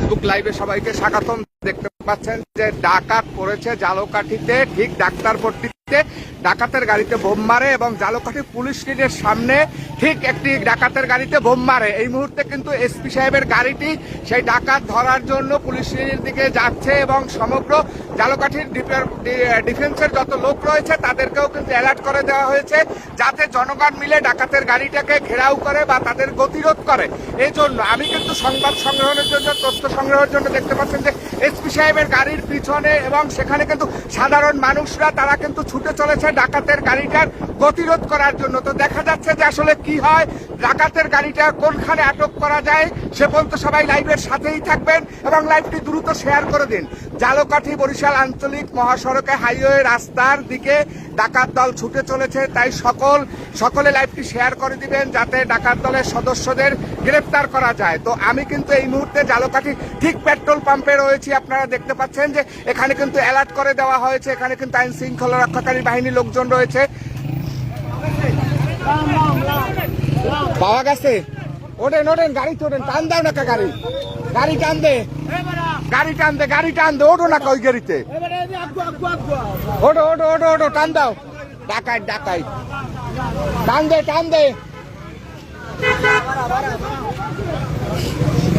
Facebook লাইভে সবাইকে স্বাগতম। দেখতে পাচ্ছেন যে ডাকাত পড়েছে ঝালকাঠিতে, ঠিক ডাক্তারপট্টিতে ডাকাতের গাড়িতে বোম মারে এবং ঝালকাঠি পুলিশ স্টেশনের সামনে ঠিক একটি ডাকাতের গাড়িতে বোম মারে। এই মুহূর্তে কিন্তু এসপি সাহেবের গাড়িটি সেই ডাকাত ধরার জন্য পুলিশ স্টেশনের দিকে যাচ্ছে এবং সমগ্র ঝালকাঠির ডিফেন্সের যত লোক রয়েছে তাদেরকেও কিন্তু অ্যালার্ট করে দেওয়া হয়েছে, যাতে জনগণ মিলে ডাকাতের গাড়িটাকে ঘেরাও করে বা তাদের গতিরোধ করে। এই জন্য আমি কিন্তু সংবাদ সংগ্রহের জন্য, তথ্য সংগ্রহের জন্য দেখতে পাচ্ছেন যে এসপি সাহেবের গাড়ির পিছনে এবং সেখানে কিন্তু সাধারণ মানুষরা তারা কিন্তু ছুটে চলেছে ডাকাতের গাড়িটার গতিরোধ করার জন্য। তো দেখা যাচ্ছে যে আসলে কি হয়, ডাকাতের গাড়িটা কোনখানে আটক করা যায় সে পর্যন্ত সবাই লাইভের সাথেই থাকবেন এবং লাইভটি দ্রুত শেয়ার করে দিন। ঝালকাঠি বরিশাল আঞ্চলিক মহাসড়কে হাইওয়ে রাস্তার দিকে ডাকাত দল ছুটে চলেছে, তাই সকলে লাইভটি শেয়ার করে দিবেন যাতে ডাকাত দলের সদস্যদের গ্রেফতার করা যায়। তো আমি কিন্তু এই মুহূর্তে ঝালকাঠি ঠিক পেট্রোল পাম্পে রয়েছি। আপনারা দেখতে পাচ্ছেন যে এখানে কিন্তু অ্যালার্ট করে দেওয়া হয়েছে, এখানে কিন্তু আইন শৃঙ্খলা রক্ষাকারী বাহিনীর লোকজন রয়েছে। পাওয়া গেছে, ওঠেন ওঠেন, গাড়িতে ওঠেন, টান দাও না গাড়ি, গাড়ি টান দে, গাড়ি টান দে, গাড়ি টান দে, ওঠো না ওই গাড়িতে, ওঠো ওঠো ওঠো ওঠো, টান দাও, ডাকাই ডাকাই, টান দে টান দে।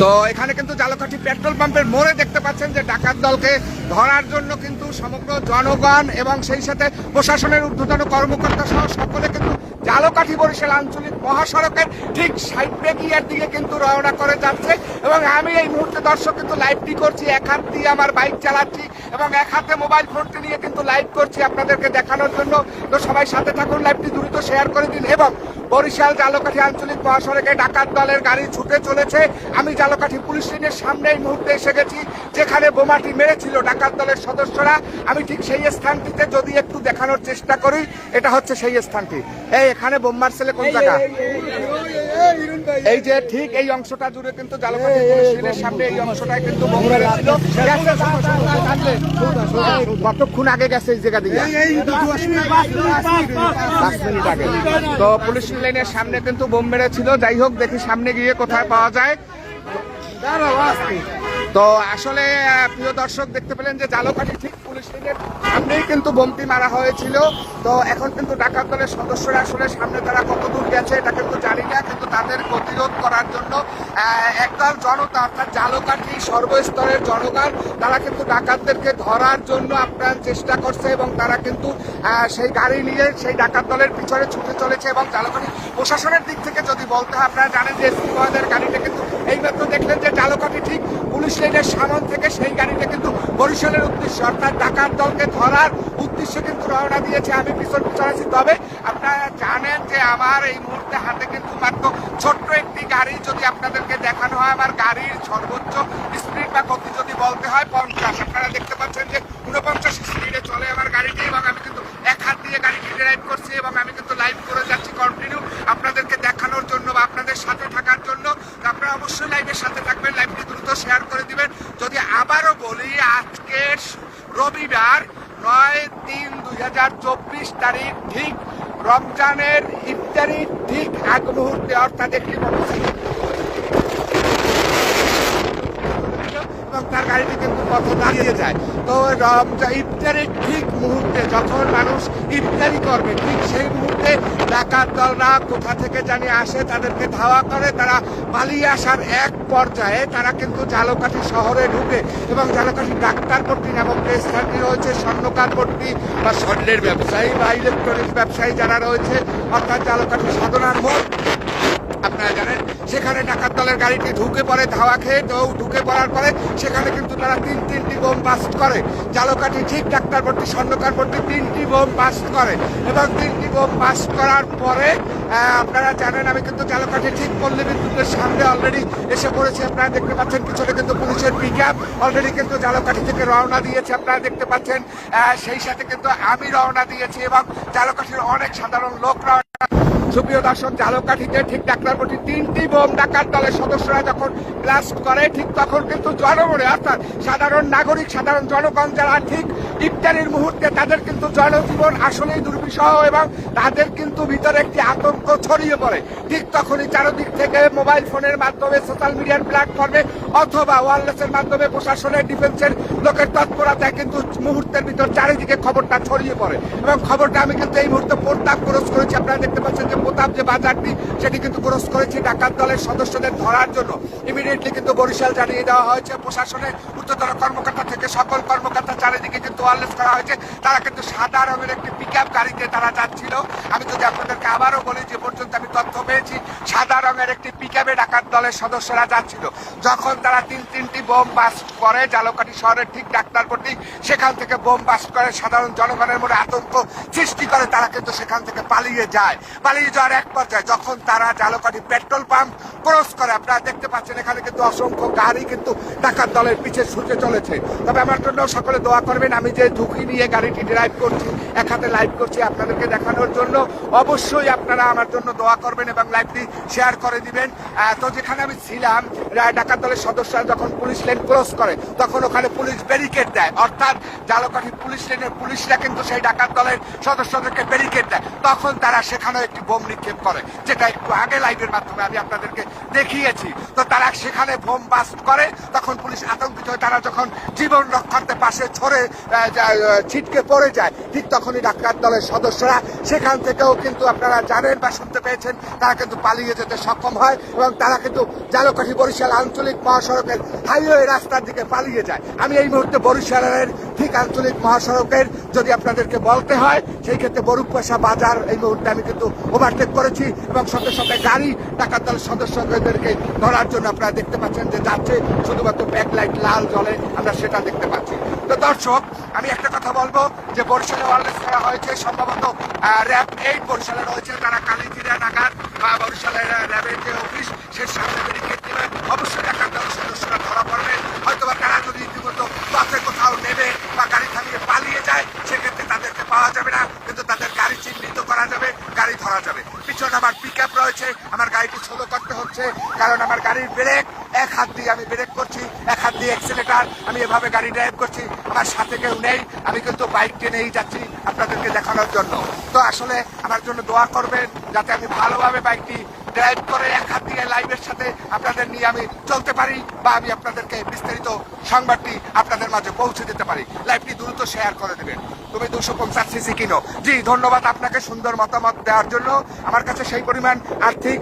তো এখানে কিন্তু ঝালকাঠি পেট্রোল পাম্পের মোড়ে দেখতে পাচ্ছেন যে ডাকাত দলকে ধরার জন্য কিন্তু সমগ্র জনগণ এবং সেই সাথে প্রশাসনের ঊর্ধ্বতন কর্মকর্তা সহ সকলে কিন্তু ঝালকাঠি বরিশাল আঞ্চলিক মহাসড়কের ঠিক সাইড বেগিয়ার দিকে কিন্তু রওনা করে যাচ্ছে। এবং আমি এই মুহূর্তে দর্শক কিন্তু লাইভটি করছি, এক হাত দিয়ে আমার বাইক চালাচ্ছি এবং এক হাতে মোবাইল ফোনটি নিয়ে কিন্তু লাইভ করছি আপনাদেরকে দেখানোর জন্য। তো সবাই সাথে থাকুন, লাইভটি দ্রুত শেয়ার করে দিন। এবং বরিশাল ঝালকাঠি আঞ্চলিক মহাসড়কে ডাকাত দলের গাড়ি ছুটে চলেছে। আমি ঝালকাঠি পুলিশ স্টেশনের সামনে এই মুহূর্তে এসে গেছি, যেখানে বোমাটি মেরেছিল ডাকাত দলের সদস্যরা। আমি ঠিক সেই স্থানটিতে যদি একটু দেখানোর চেষ্টা করি, এটা হচ্ছে সেই স্থানটি। এখানে বোম মারছিল কোন জায়গা, এই যে ঠিক এই অংশটা জুড়ে কিন্তু ঝালকাঠি পুলিশ স্টেশনের সামনে এই অংশটায় কিন্তু বোম মেরেছিল। কতক্ষণ আগে গেছে এই জায়গা দিয়ে? 5 মিনিট আগে। তো পুলিশ লাইনের সামনে কিন্তু বোম মেরেছিল। যাই হোক, দেখি সামনে গিয়ে কোথায় পাওয়া যায়। তো আসলে প্রিয় দর্শক দেখতে পেলেন যে ঝালকাঠি ঠিক পুলিশ লাইনের সামনেই কিন্তু বোমটি মারা হয়েছিল। তো এখন কিন্তু ডাকাত দলের সদস্যরা আসলে সামনে তারা কত দূর গেছে এটা কিন্তু জানি না, কিন্তু তাদের প্রতিরোধ করার জন্য একদল জনতা অর্থাৎ ঝালকাঠি সর্বস্তরের জনগণ তারা কিন্তু ডাকাতদেরকে ধরার জন্য আপ্রাণ চেষ্টা করছে এবং তারা কিন্তু সেই গাড়ি নিয়ে সেই ডাকাত দলের পিছনে ছুটে চলেছে। এবং ঝালকাঠি প্রশাসনের দিক থেকে যদি বলতে হয়, আপনারা জানেন যে এসপি মহোদয়ের গাড়িটা কিন্তু এইমাত্র দেখলেন যে ঝালকাঠি ঠিক পুলিশ লাইনের সামন থেকে সেই গাড়িটা কিন্তু বরিশালের উদ্দেশ্যে অর্থাৎ ডাকাত দলকে ধরার উদ্দেশ্যে কিন্তু রওনা দিয়েছে। আমি পিছন আছি। তবে আপনারা জানেন যে আমার এই মুহূর্তে হাতে কিন্তু মাত্র ছোট্ট একটি গাড়ি, যদি আপনাদেরকে দেখানো হয় আমার গাড়ির সর্বোচ্চ স্পিড বা গতি যদি বলতে হয় 50। আপনারা দেখতে পাচ্ছেন যে 49 স্পিডে চলে আমার গাড়িটি এবং আমি কিন্তু এক হাত দিয়ে গাড়িটি ড্রাইভ করছি এবং আমি কিন্তু লাইভ করে যাচ্ছি কন্টিনিউ আপনাদেরকে দেখানোর জন্য বা আপনাদের সাথে থাকার জন্য। আপনারা অবশ্যই লাইভের সাথে থাকবেন, লাইভটি দ্রুত শেয়ার করে দিবেন। যদি আবারও বলি, আজকে রবিবার 9/3/2024 তারিখ, ঠিক রমজানের ইফতারির ঠিক আগ মুহূর্তে অর্থাৎ একটি তার গাড়িটি কিন্তু পথে দাঁড়িয়ে যায়। তো ইফতারির ঠিক মুহূর্তে যখন মানুষ ইফতারি করবে, ঠিক সেই মুহূর্তে ডাকাত দলরা কোথা থেকে জানি আসে, তাদেরকে ধাওয়া করে। তারা পালিয়ে আসার এক পর্যায়ে তারা কিন্তু ঝালকাঠি শহরে ঢুকে এবং ঝালকাঠি ডাক্তারপট্টি নামক যে স্থানটি রয়েছে, স্বর্ণকারপট্টি বা স্বর্ণের ব্যবসায়ী বা ইলেকট্রনিক্স ব্যবসায়ী যারা রয়েছে অর্থাৎ ঝালকাঠি সাধনার মোড়, আপনারা জানেন সেখানে ডাকাত দলের গাড়িটি ঢুকে পড়ে ধাওয়া খেয়ে। তো ঢুকে পড়ার পরে সেখানে কিন্তু তারা তিনটি বোম বাস্ট করে। ঝালকাঠি ঠিক ডাক্তারপট্টি স্বর্ণকারপট্টি 3টি বোম বাস্ট করে এবং 3টি বোম বাস্ট করার পরে আপনারা জানেন আমি কিন্তু ঝালকাঠি ঠিক পল্লী বিদ্যুতের সামনে অলরেডি এসে পড়েছি। আপনারা দেখতে পাচ্ছেন পিছনে কিন্তু পুলিশের পিকআপ অলরেডি কিন্তু ঝালকাঠি থেকে রওনা দিয়েছে। আপনারা দেখতে পাচ্ছেন সেই সাথে কিন্তু আমি রওনা দিয়েছি এবং ঝালকাঠির অনেক সাধারণ লোক রওনা সুপ্রিয় দর্শক, ঝালকাঠিতে ঠিক ডাক্তারপট্টি 3টি বোম ডাকাত দলের সদস্যরা যখন ব্লাস্ট করে ঠিক তখন কিন্তু জনগণে অর্থাৎ সাধারণ নাগরিক, সাধারণ জনগণ যারা ঠিক ইফতারির মুহূর্তে তাদের কিন্তু জনজীবন আসলেই দুর্বিষহ এবং তাদের কিন্তু ভিতরে একটি আতঙ্ক ছড়িয়ে পড়ে। ঠিক তখনই চারদিক থেকে মোবাইল ফোনের মাধ্যমে, সোশ্যাল মিডিয়ার প্ল্যাটফর্মে অথবা ওয়্যারলেসের মাধ্যমে প্রশাসনের, ডিফেন্সের লোকের তৎপরতায় কিন্তু মুহূর্তের ভিতর চারিদিকে খবরটা ছড়িয়ে পড়ে এবং খবরটা আমি কিন্তু এই মুহূর্তে প্রতাপ ক্রস করেছি। আপনারা দেখতে পাচ্ছেন যে প্রতাপ যে বাজারটি সেটি কিন্তু ক্রস করেছি ডাকাত দলের সদস্যদের ধরার জন্য। ইমিডিয়েটলি কিন্তু বরিশাল জানিয়ে দেওয়া হয়েছে, প্রশাসনের উচ্চতর কর্মকর্তা থেকে সকল কর্মকর্তা চারিদিকে কিন্তু ওয়্যারলেস করা হয়েছে। তারা কিন্তু সাদা রঙের একটি পিকআপ গাড়িতে তারা যাচ্ছিল। আমি যদি আপনাদেরকে আবারও বলি, যে পর্যন্ত আমি তথ্য পেয়েছি, সাদা রঙের একটি পিকআপে ডাকাত দলের সদস্যরা যাচ্ছিল। যখন তারা তিনটি বোম বাস্ট করে ঝালকাঠি শহরের ঠিক ডাক্তারপট্টি, সেখান থেকে বোম বাস্ট করে সাধারণ জনগণের মধ্যে আতঙ্ক সৃষ্টি করে, তারা কিন্তু সেখান থেকে পালিয়ে যায়। পালিয়ে যাওয়ার এক পর্যায়ে যখন তারা ঝালকাঠি পেট্রোল পাম্প ক্রস করে, আপনারা দেখতে পাচ্ছেন এখানে কিন্তু অসংখ্য গাড়ি কিন্তু ডাকাত দলের পিছে ছুটে চলেছে। তবে আমার জন্য সকলে দোয়া করবেন। আমি যে ঝুঁকি নিয়ে গাড়িটি ড্রাইভ করছি, এক হাতে লাইভ করছি আপনাদেরকে দেখানোর জন্য, অবশ্যই আপনারা আমার জন্য দোয়া করবেন এবং লাইভটি শেয়ার করে দিবেন। তো যেখানে আমি ছিলাম, ডাকাত দলের সদস্যরা যখন পুলিশ লেন ক্রস করে তখন ওখানে পুলিশ ব্যারিকেড দেয়, অর্থাৎ ঝালকাঠি পুলিশ লেনের পুলিশরা কিন্তু সেই ডাকাত দলের সদস্যদেরকে ব্যারিকেড দেয়। তখন তারা সেখানে একটি বোম নিক্ষেপ করে, যেটা একটু আগে লাইভের মাধ্যমে আমি আপনাদেরকে দেখিয়েছি। তো তারা সেখানে বোম বাস্ট করে, তখন পুলিশ আতঙ্কিত হয়ে তারা যখন জীবন রক্ষার্থে পাশে ছড়ে ছিটকে পড়ে যায়, ঠিক তখনই ডাকাত দলের সদস্যরা সেখান থেকেও কিন্তু আপনারা জানেন বা শুনতে পেয়েছেন, তারা কিন্তু পালিয়ে যেতে সক্ষম হয় এবং তারা কিন্তু ঝালকাঠি বরিশাল আঞ্চলিক মহাসড়কের হাইওয়ে রাস্তার দিকে পালিয়ে যায়। আমি এই মুহূর্তে বরিশালের ঠিক আঞ্চলিক মহাসড়কের যদি আপনাদেরকে বলতে হয়, সেই ক্ষেত্রে বরুপেশা বাজার এই মুহূর্তে আমি কিন্তু ওভারটেক করেছি এবং সাথে সাথে গাড়ি ডাকাত দলের সদস্যদেরকে ধরার জন্য আপনারা দেখতে পাচ্ছেন যে যাচ্ছে, শুধুমাত্র ব্যাকলাইট লাল জ্বলে, আমরা সেটা দেখতে পাচ্ছি। তো দর্শক, আমি একটা কথা বলবো যে বরিশালে ওয়্যারলেস করা হয়েছে, সম্ভবত র্যাব 8 বরিশালে রয়েছে, তারা কালীজিরা নাগাদ বা বরিশালের র্যাবের যে অফিস সে সামনে ব্যারিকেড দেবেন, অবশ্যই ডাকাত দলের সদস্যরা ধরা পড়বে। হয়তোবা তারা যদি রীতিমতো পথে কোথাও নেবে বা গাড়ি থামিয়ে পালিয়ে যায়, সেক্ষেত্রে তাদেরকে পাওয়া যাবে না, কিন্তু তাদের গাড়ি চিহ্নিত করা যাবে, গাড়ি ধরা যাবে। পিছনে আমার পিকআপ রয়েছে, আমার গাড়িটি ছোট করতে হচ্ছে কারণ আমার গাড়ির ব্রেক, এক হাত দিয়ে আমি ব্রেক করছি, এক হাত দিয়ে অ্যাক্সিলারেটর, আমি এভাবে গাড়ি ড্রাইভ করছি, আমার সাথে কেউ নেই, আমি কিন্তু বাইক টেনেই যাচ্ছি আপনাদেরকে দেখানোর জন্য। তো আসলে আমার জন্য দোয়া করবেন যাতে আমি ভালোভাবে বাইকটি ড্রাইভ করে এক হাত দিয়ে লাইভের সাথে আপনাদের নিয়ে আমি চলতে পারি বা আমি আপনাদেরকে বিস্তারিত সংবাদটি আপনাদের মাঝে পৌঁছে দিতে পারি। লাইভটি দ্রুত শেয়ার করে দেবেন। তুমি 250 সিসি কিনো। জি, ধন্যবাদ আপনাকে সুন্দর মতামত দেওয়ার জন্য। আমার কাছে সেই পরিমাণ আর্থিক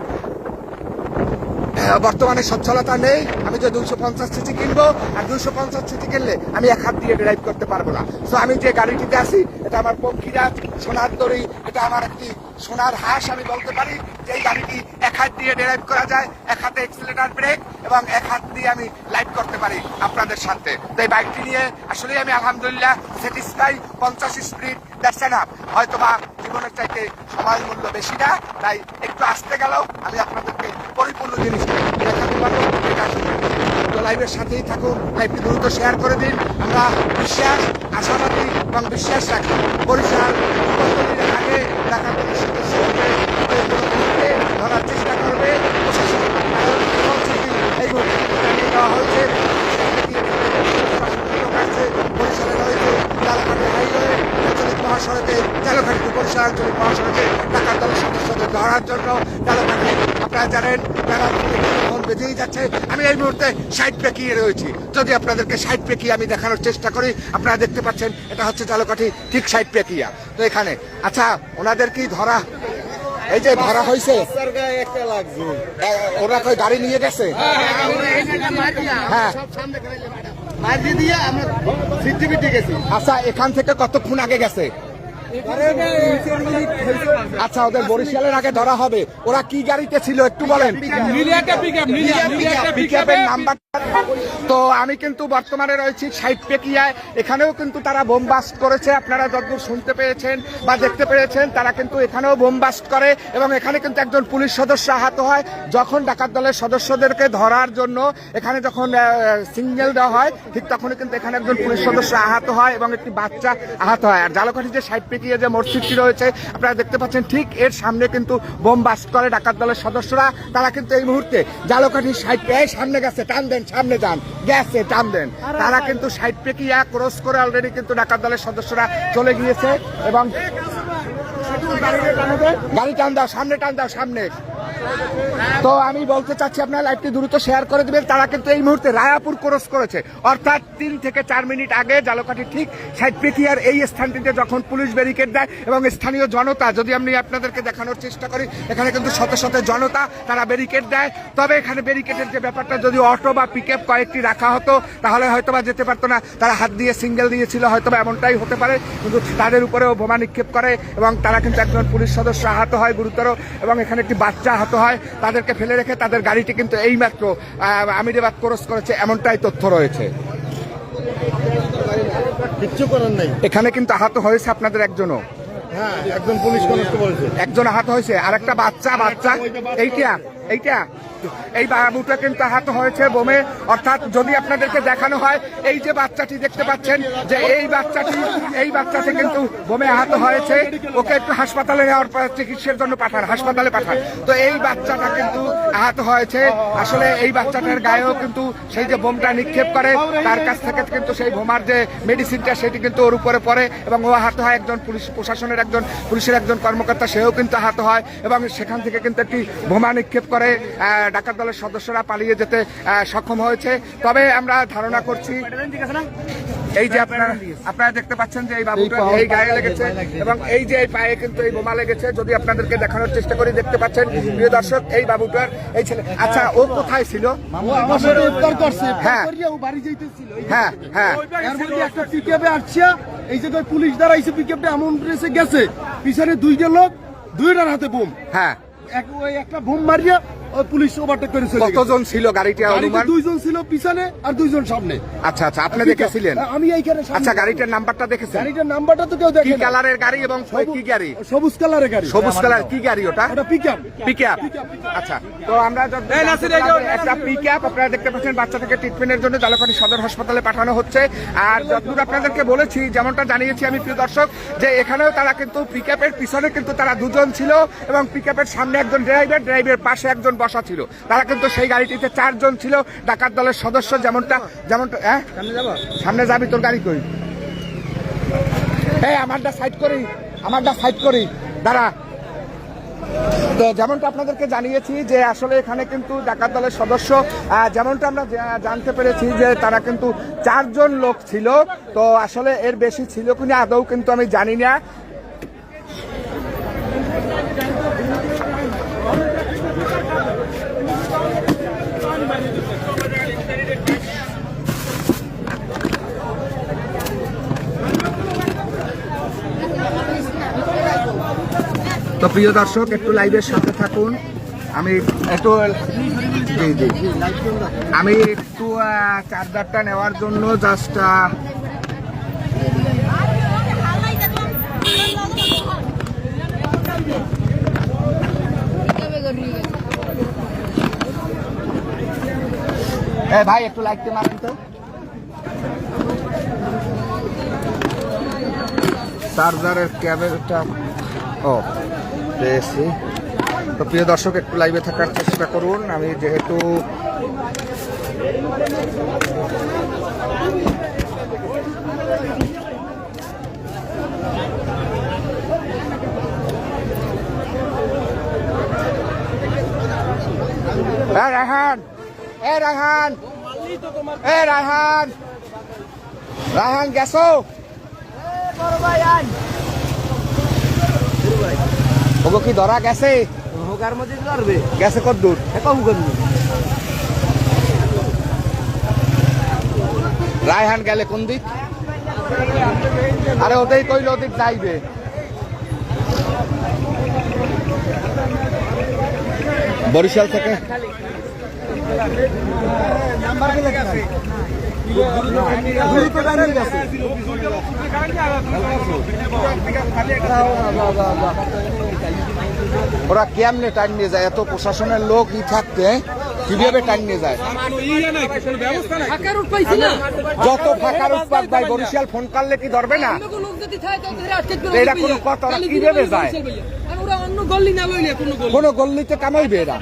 বর্তমানে সচ্ছলতা নেই, আমি যে 250 সিসি কিনবো, আর 250 সিসি কিনলে আমি এক হাত দিয়ে ড্রাইভ করতে পারবো না। তো আমি যে গাড়িটিতে আছি, এটা আমার পক্ষীরাজ সোনার দড়ি, এটা আমার একটি সোনার হাঁস আমি বলতে পারি, যে এই গাড়িটি এক হাত দিয়ে ড্রাইভ করা যায়, এক হাতে অ্যাক্সিলারেটর ব্রেক এবং এক হাত দিয়ে আমি লাইভ করতে পারি আপনাদের সাথে। তো এই বাইকটি নিয়ে আসলেই আমি আলহামদুলিল্লাহ স্যাটিসফাই। 50 speed that's enough. হয়তোবা জীবনের চাইতে সময় মূল্য বেশি না, তাই একটু আসতে গেলেও আমি আপনাদেরকে পরিপূর্ণ জিনিসটা দেখাতে পারবো। তো লাইভের সাথেই থাকুন, লাইভটি দ্রুত শেয়ার করে দিন। আমরা বিশ্বাস, আশাবাদী এবং বিশ্বাস রাখি বরিশাল আগে ডাকাত দলের সদস্যকে ধরার চেষ্টা করবে প্রশাসন। এই মুহূর্তে জানিয়ে দেওয়া হয়েছে বরিশালে রয়েছে ঝালকাঠি হাইওয়ে আঞ্চলিক মহাসড়কে, ঝালকাঠি টু বরিশাল আঞ্চলিক মহাসড়কে ডাকাত দলের সদস্যদের ধরার জন্য ঝালকাঠি আপনারা জানেন যারা বেজেই যাচ্ছে। আমি এই মুহূর্তে সাইড পেকিয়ে রয়েছি, যদি আপনাদেরকে সাইড পেকিয়ে আমি দেখানোর চেষ্টা করি, আপনারা দেখতে পাচ্ছেন এটা হচ্ছে ঝালকাঠি ঠিক সাইড পেকিয়া। তো এখানে আচ্ছা, ওনাদের কি ধরা, এই যে ধরা হয়েছে, ওরা কই গাড়ি নিয়ে গেছে? হ্যাঁ, আচ্ছা, এখান থেকে কতক্ষণ আগে গেছে? আচ্ছা, ওদের বরিশালের আগে ধরা হবে। ওরা কি গাড়িতে ছিল একটু বলেন? পিকআপের নাম্বার তো আমি কিন্তু বর্তমানে রয়েছি সাইটপেকিয়ায়, এখানেও কিন্তু তারা বোমবাস্ট করেছে। আপনারা যতদূর শুনতে পেয়েছেন বা দেখতে পেয়েছেন, তারা কিন্তু এখানেও বোমবাস্ট করে এবং এখানে কিন্তু একজন পুলিশ সদস্য আহত হয়। যখন ডাকাত দলের সদস্যদেরকে ধরার জন্য এখানে যখন সিগন্যাল দেওয়া হয়, ঠিক তখনই কিন্তু এখানে একজন পুলিশ সদস্য আহত হয় এবং একটি বাচ্চা আহত হয়। আর ঝালকাঠি যে সাইটপেকিয়া যে মসজিদটি রয়েছে আপনারা দেখতে পাচ্ছেন, ঠিক এর সামনে কিন্তু বোমবাস্ট করে ডাকাত দলের সদস্যরা। তারা কিন্তু এই মুহূর্তে ঝালকাঠি সামনে গেছে, টান দেন, সামনে যান, গেছে, টান দেন। তারা কিন্তু সাইটপেকিয়া ক্রস করে অলরেডি কিন্তু ডাকাত দলের সদস্যরা চলে গিয়েছে এবং গাড়ি টান দাও, সামনে টান দাও, সামনে। তো আমি বলতে চাচ্ছি আপনারা লাইভটি দ্রুত শেয়ার করে দিবেন। তারা কিন্তু এই মুহূর্তে রায়াপুর ক্রস করেছে, অর্থাৎ 3 থেকে 4 মিনিট আগে ঝালকাঠি ঠিক সাইটপেকিয়ার এই স্থানটিতে যখন পুলিশ ব্যারিকেড দেয় এবং স্থানীয় জনতা, যদি আমি আপনাদেরকে দেখানোর চেষ্টা করি, এখানে কিন্তু শত শত জনতা তারা ব্যারিকেড দেয়। তবে এখানে ব্যারিকেডের যে ব্যাপারটা, যদি অটো বা পিকআপ কয়েকটি রাখা হতো তাহলে হয়তো বা যেতে পারতো না। তারা হাত দিয়ে সিঙ্গেল দিয়েছিল, হয়তো বা এমনটাই হতে পারে, কিন্তু তাদের উপরেও বোমা নিক্ষেপ করে এবং তারা কিন্তু একজন পুলিশ সদস্য আহত হয় গুরুতর এবং এখানে একটি বাচ্চা আহত হয়। তাদেরকে ফেলে রেখে তাদের গাড়িটি কিন্তু এইমাত্র আমিরাবাদ ক্রস করেছে, এমনটাই তথ্য রয়েছে। কিচ্ছু করার নাই। এখানে কিন্তু আহত হয়েছে আপনাদের একজনও। হ্যাঁ, একজন পুলিশ কনস্টেবল একজন আহত হয়েছে, আর একটা বাচ্চা এইটা এই বাবুটা কিন্তু আহত হয়েছে বোমে। অর্থাৎ যদি আপনাদেরকে দেখানো হয়, এই যে বাচ্চাটি দেখতে পাচ্ছেন, যে এই বাচ্চাটি কিন্তু বোমে আহত হয়েছে। ওকে একটু হাসপাতালে নেওয়ার পর চিকিৎসার জন্য হাসপাতালে পাঠান। তো এই বাচ্চাটা কিন্তু আহত হয়েছে। আসলে এই বাচ্চাটার গায়েও কিন্তু সেই যে বোমটা নিক্ষেপ করে, তার কাছ থেকে কিন্তু সেই বোমার যে মেডিসিনটা সেটি কিন্তু ওর উপরে পড়ে এবং ও আহত হয়। একজন পুলিশের একজন কর্মকর্তা, সেও কিন্তু আহত হয় এবং সেখান থেকে কিন্তু একটি বোমা নিক্ষেপ করে ডাকাত দলের সদস্যরা পালিয়ে যেতে সক্ষম হয়েছে। তবে আমরা ধারণা করছি, এই যে আপনারা দেখতে পাচ্ছেন যে এই বাবুটা এই গায়ে লেগেছে এবং এই যে এই পায়ে কিন্তু এই বোমা লেগেছে। যদি আপনাদেরকে দেখানোর চেষ্টা করি, দেখতে পাচ্ছেন প্রিয় দর্শক, এই বাবুটার এই ছেলে। আচ্ছা, ও কোথায় ছিল? হ্যাঁ, একটা পিকআপে আসছে, এই জায়গায় পুলিশ দাঁড়াইছে, পিকআপটা এমন ড্রেসে গেছে, পিছনে দুইটা লোক, দুইটার হাতে বোম। হ্যাঁ, একটা বোম মারিয়া পুলিশ ওভারটেক করেছে। কতজন ছিল গাড়িটা? অনুমান 2 জন ছিল পিছনে আর 2 জন সামনে। আচ্ছা, আপনি দেখেছিলেন? আমি এইখানে। আচ্ছা, গাড়িটার নাম্বারটা দেখেছেন? গাড়িটার নাম্বারটা তো কেউ দেখে। কি কালারের গাড়ি এবং কি গাড়ি? সবুজ কালারের গাড়ি। সবুজ কালার কি গাড়ি ওটা? ওটা পিকআপ। আচ্ছা, তো আমরা একটা পিকআপ আপনারা দেখতে পাচ্ছেন, বাচ্চাটাকে ট্রিটমেন্টের জন্য ঝালকাঠি সদর হাসপাতালে পাঠানো হচ্ছে। আর যতদূর আপনাদেরকে বলেছি, যেমনটা জানিয়েছি আমি প্রিয় দর্শক, যে এখানেও তারা কিন্তু পিকআপের পিছনে কিন্তু তারা 2 জন ছিল এবং পিকআপের সামনে একজন ড্রাইভারের পাশে একজন বসা ছিল। তারা কিন্তু সেই গাড়িটিতে 4 জন ছিল ডাকাত দলের সদস্য। যেমনটা সামনে যাবি, তোর গাড়ি কই? আমারটা সাইড করি দাঁড়া। তো যেমনটা আপনাদেরকে জানিয়েছি যে আসলে এখানে কিন্তু ডাকাত দলের সদস্য, যেমনটা আমরা জানতে পেরেছি যে তারা কিন্তু 4 জন লোক ছিল। তো আসলে এর বেশি ছিল কিনা আদৌ কিন্তু আমি জানি না। তো প্রিয় দর্শক, একটু লাইভের সাথে থাকুন। আমি একটু চার্জারটা নেওয়ার জন্য জাস্ট ভাই একটু লাইটতে মারেন তো। চার্জারের ক্যাবেলটা পেয়েছি। তো প্রিয় দর্শক, একটু লাইভে থাকার চেষ্টা করুন। আমি যেহেতু রায়হান গেছো? ওগো কি ধরা গেছে? গেছে কত দূর? রায়হান গেলে কোন দিক? আরে ওদের কইল ওদিক যাইবে। বরিশাল থেকে ওরা কেমনে টাইম নিয়ে যায়? এত প্রশাসনের লোক থাকতে কিভাবে টাইম নিয়ে যায়? যত ফাঁকা রুট পাক ভাই, বরিশাল ফোন করলে কি ধরবে না? এটা কোনো কথা? কিভাবে যায়? কোন গল্লিতে কামাইবে এরা?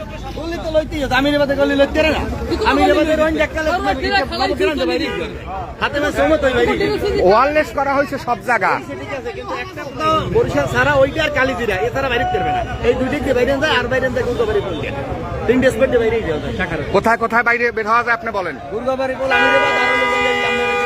ওয়ারলেস করা হয়েছে সব জায়গা। বরিশাল ছাড়া ওইটা আর কালিজিরা এছাড়া বাইরে করবে না। এই দুই দিক দিয়ে বাইরে যায় আর বাইরে যায় গুরগাবাড়ি পুল দিয়ে। তিনটে স্পট দিয়ে বাইরে যাওয়া যায় শাখার। কোথায় কোথায় বাইরে বের হওয়া যায় আপনি বলেন? গুরগাবাড়ি পুল আমিরাবাদ আর হলো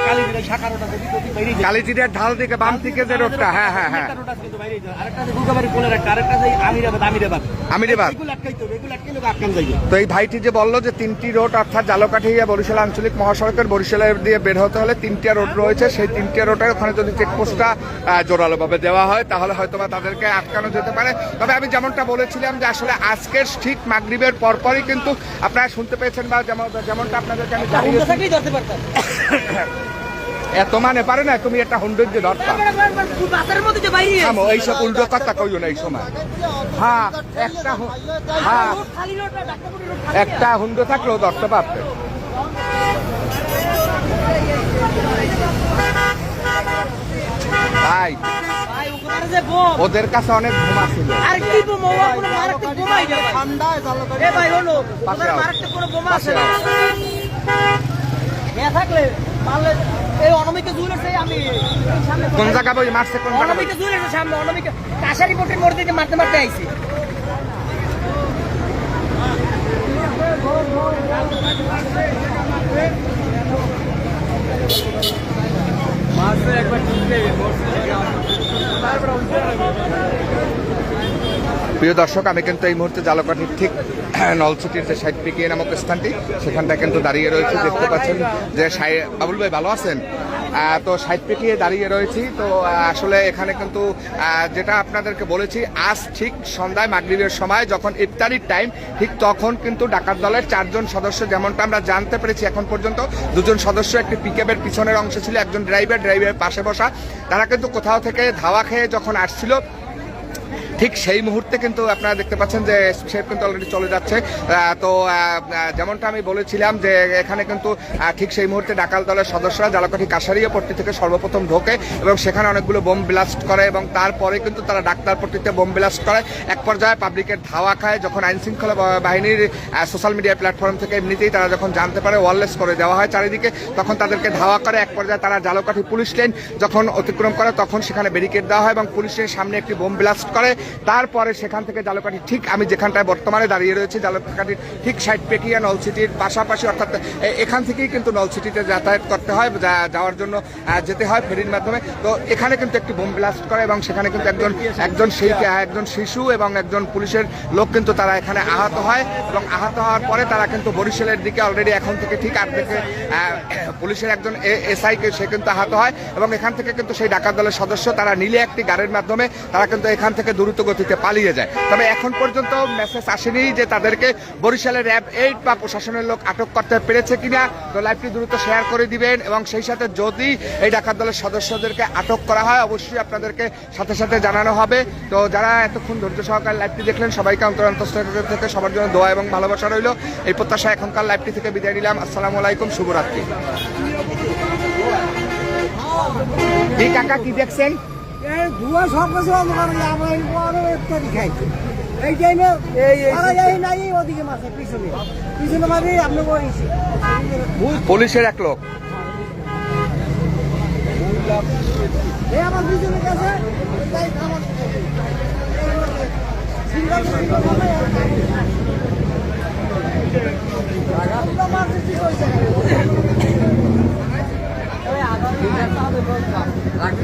কালিজিরা শাখার ওটা বাইরে যায়। কালিজিরার ঢাল থেকে বাম থেকে যে রোডটা, হ্যাঁ হ্যাঁ হ্যাঁ, একটা রোড আছে কিন্তু বাইরে যায়। আরেকটা আছে গুরগাবাড়ি পুলের একটা, আরেকটা আছে আমিরাবাদ। আমিরাবাদ। এগুলো আটকাইতে হবে, এগুলো আটকাইলে আটকান যাবে। তো এই ভাইটি যে বললো যে 3টি রোড অর্থাৎ ঝালকাঠি বরিশাল আঞ্চলিক মহাসড়কের বরিশালের দিয়ে বের হতে হলে 3টা রোড রয়েছে, সেই 3টা রোডের ওখানে যদি চেকপোস্টটা জোরালোভাবে দেওয়া হয় তাহলে হয়তোবা তাদেরকে আটকানো যেতে পারে। তবে আমি যেমনটা বলেছিলাম যে আসলে আজকের ঠিক মাগরিবের পরপরই কিন্তু আপনারা শুনতে পেয়েছেন বা যেমনটা আপনাদেরকে আমি এত মানে পারে না, তুমি একটা হুন্ডুর যে ধরতা এইসব উল্টো কথা কইও না এই সময়। হ্যাঁ একটা হুন্ডো থাকলেও ধরতে পারতে। তাই ওদের কাছে অনেক বোমা ছিল। কোন জায়গা বই মারছে? কোন কাশারি বোটের মোড় দিকে মারতে মারতে আইছে। প্রিয় দর্শক, আমি কিন্তু এই মুহূর্তে ঝালকাঠির ঠিক নলছিটির যে সাইড পিকিয়ে নামক স্থানটি, সেখানটা কিন্তু দাঁড়িয়ে রয়েছে। দেখতে পাচ্ছেন যে বাবুল ভাই ভালো আছেন? তো সাইড পিকিয়ে দাঁড়িয়ে রয়েছি। তো আসলে এখানে কিন্তু যেটা আপনাদেরকে বলেছি, আজ ঠিক সন্ধ্যায় মাগরিবের সময় যখন ইফতারির টাইম, ঠিক তখন কিন্তু ডাকাত দলের 4 জন সদস্য, যেমনটা আমরা জানতে পেরেছি এখন পর্যন্ত 2 জন সদস্য একটি পিকআপের পিছনের অংশে ছিল, একজন ড্রাইভারের পাশে বসা, তারা কিন্তু কোথাও থেকে ধাওয়া খেয়ে যখন আসছিল, ঠিক সেই মুহূর্তে কিন্তু আপনারা দেখতে পাচ্ছেন যে সে কিন্তু অলরেডি চলে যাচ্ছে। তো যেমনটা আমি বলেছিলাম যে এখানে কিন্তু ঠিক সেই মুহূর্তে ডাকাত দলের সদস্যরা ঝালকাঠি কাশারিয়া পট্টি থেকে সর্বপ্রথম ঢোকে এবং সেখানে অনেকগুলো বোম ব্লাস্ট করে এবং তারপরে কিন্তু তারা ডাক্তারপট্টিতে বোম ব্লাস্ট করে। এক পর্যায়ে পাবলিকের ধাওয়া খায়। যখন আইন শৃঙ্খলা বাহিনীর সোশ্যাল মিডিয়া প্ল্যাটফর্ম থেকে এমনিতেই তারা যখন জানতে পারে, ওয়ারলেস করে দেওয়া হয় চারিদিকে, তখন তাদেরকে ধাওয়া করে। এক পর্যায়ে তারা ঝালকাঠি পুলিশ লাইন যখন অতিক্রম করে তখন সেখানে ব্যারিকেড দেওয়া হয় এবং পুলিশের সামনে একটি বোম ব্লাস্ট করে। তারপরে সেখান থেকে ঝালকাঠি ঠিক আমি যেখানটায় বর্তমানে দাঁড়িয়ে রয়েছি, ঝালকাঠির ঠিক সাইড পেকিয়া নলছিটির পাশাপাশি, অর্থাৎ এখান থেকেই কিন্তু নলছিটিতে যাতায়াত করতে হয়, যাওয়ার জন্য যেতে হয় ফেরির মাধ্যমে। তো এখানে কিন্তু একটি বোম ব্লাস্ট করে এবং সেখানে কিন্তু একজন শিশু এবং একজন পুলিশের লোক কিন্তু তারা এখানে আহত হয় এবং আহত হওয়ার পরে তারা কিন্তু বরিশালের দিকে অলরেডি এখন থেকে ঠিক 8 থেকে পুলিশের একজন এসআইকে সে কিন্তু আহত হয় এবং এখান থেকে কিন্তু সেই ডাকাত দলের সদস্য তারা নিলে একটি গাড়ির মাধ্যমে তারা কিন্তু এখান থেকে দ্রুত গতিতে পালিয়ে যায়। তবে এখন পর্যন্ত মেসেজ আসেনি যে তাদেরকে বরিশালের র্যাব 8 বা প্রশাসনের লোক আটক করতে পেরেছে কিনা। তো লাইভটি দ্রুত শেয়ার করে দিবেন এবং সেই সাথে যদি এই ডাকাত দলের সদস্যদেরকে আটক করা হয় অবশ্যই আপনাদেরকে সাথে সাথে জানানো হবে। তো যারা এতক্ষণ ধৈর্য সহকারে লাইভটি দেখলেন সবাইকে অন্তরন্তস্থ থেকে সবার জন্য দোয়া এবং ভালোবাসা রইল। এই প্রত্যাশা এখনকার লাইভটি থেকে বিদায় নিলাম। আসসালামু আলাইকুম, শুভরাত্রি। এই কাকা কি দেখছেন? ধোঁয়া সব কিছু খাই এই টাইমে নাই ওদিকে মাসে পিছনে পিছনে মারি আপনি পুলিশের এক লোক আমার পিছনে গেছে রাখি